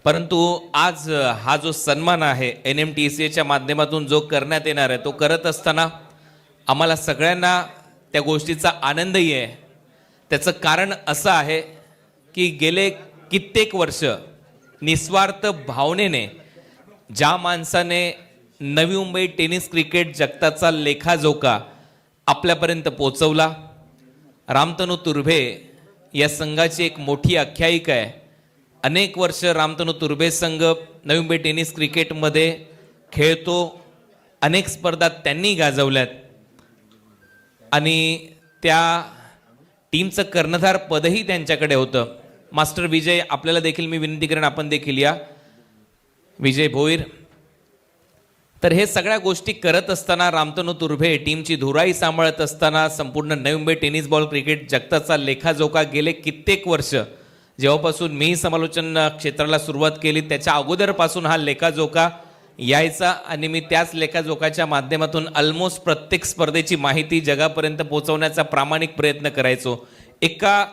परंतु आज हा जो सन्मान आहे NMTCAच्या माध्यमातून जो करण्यात येणार आहे तो करत असताना आम्हाला सगळ्यांना त्या गोष्टीचा आनंदही आहे। त्याचं कारण असं आहे की गेले कित्येक वर्ष निस्वार्थ भावनेने ज्या माणसाने नवी मुंबई टेनिस क्रिकेट जगताचा लेखाजोखा आपल्यापर्यंत पोहोचवला, रामतनू तुर्भे या संघाची एक मोठी आख्यायिका आहे। अनेक वर्ष रामतनू तुर्भे संघ नवी मुंबई टेनिस क्रिकेटमध्ये खेळतो, अनेक स्पर्धा त्यांनी गाजवल्यात आणि त्या टीमचं कर्णधार पदही त्यांच्याकडे होतं। मास्टर विजय, आपल्याला देखील मी विनंती करेन आपण देखील या, विजय भोईर। तर हे सगळ्या गोष्टी करत असताना रामतनू तुर्भे टीमची धुराई सांभाळत असताना संपूर्ण Navi Mumbai tennis ball cricket जगताचा लेखाजोखा गेले कित्येक वर्ष, जेव्हापासून मी समालोचन क्षेत्राला सुरुवात केली त्याच्या अगोदरपासून हा लेखाजोखा यायचा आणि मी त्याच लेखाजोखाच्या माध्यमातून ऑलमोस्ट प्रत्येक स्पर्धेची माहिती जगापर्यंत पोहोचवण्याचा प्रामाणिक प्रयत्न करायचो। एका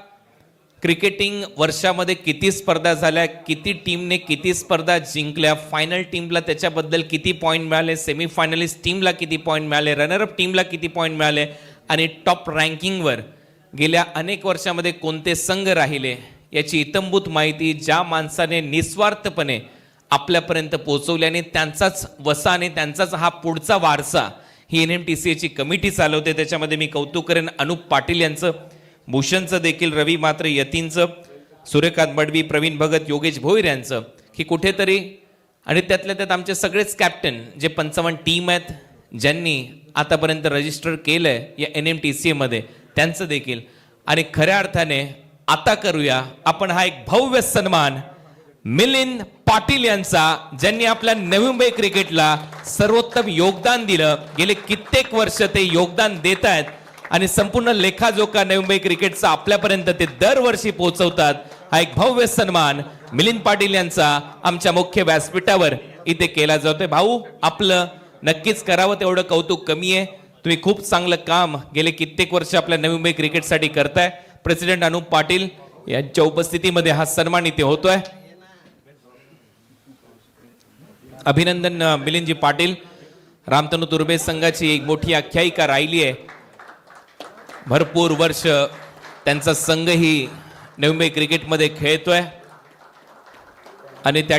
क्रिकेटिंग वर्षामध्ये किती स्पर्धा झाल्या, किती टीमने किती स्पर्धा जिंकल्या, फायनल टीमला त्याच्याबद्दल किती पॉईंट मिळाले, सेमीफायनलिस्ट टीमला किती पॉईंट मिळाले, रनरअप टीमला किती पॉईंट मिळाले आणि टॉप रँकिंगवर गेल्या अनेक वर्षामध्ये कोणते संघ राहिले याची इत्थंभूत माहिती ज्या माणसाने निस्वार्थपणे आपल्यापर्यंत पोहोचवल्याने त्यांचाच वसा आणि त्यांचाच हा पुढचा वारसा ही NMTCAची कमिटी चालवते। त्याच्यामध्ये मी कौतुक करेन अनुप पाटील यांचं, भूषणचं देखील, रवी मात्र यतींचं, सूर्यकांत मडवी, प्रवीण भगत, योगेश भोईर यांचं, की कुठेतरी आणि त्यातल्या त्यात आमचे सगळेच कॅप्टन जे 55 टीम आहेत ज्यांनी आतापर्यंत रजिस्टर केलंय या NMTCAमध्ये त्यांचं देखील। आणि खऱ्या अर्थाने आता करूया आपण हा एक भव्य सन्मान मिलिंद पाटील यांचा, ज्यांनी आपल्या नवी मुंबई क्रिकेटला सर्वोत्तम योगदान दिलं। गेले कित्येक वर्ष ते योगदान देत आहेत आणि संपूर्ण लेखाजोखा नवी मुंबई क्रिकेटचा आपल्यापर्यंत ते दरवर्षी पोहोचवतात। हा एक भव्य सन्मान मिलिंद पाटील यांचा आमच्या मुख्य व्यासपीठावर इथे केला जातोय। भाऊ, आपलं नक्कीच करावं तेवढं कौतुक कमी आहे। तुम्ही खूप चांगलं काम गेले कित्येक वर्ष आपल्या नवी मुंबई क्रिकेटसाठी करताय। प्रेसिडेंट अनुप पाटील यांच्या उपस्थितीमध्ये हा सन्मान इथे होतोय। अभिनंदन मिलिंदजी पाटील। रामतनू तुर्भे संघाची एक मोठी आख्यायिका राहिली आहे, भरपूर वर्ष त्यांचा संघ ही नवी मुंबई क्रिकेटमध्ये खेळतोय आणि त्या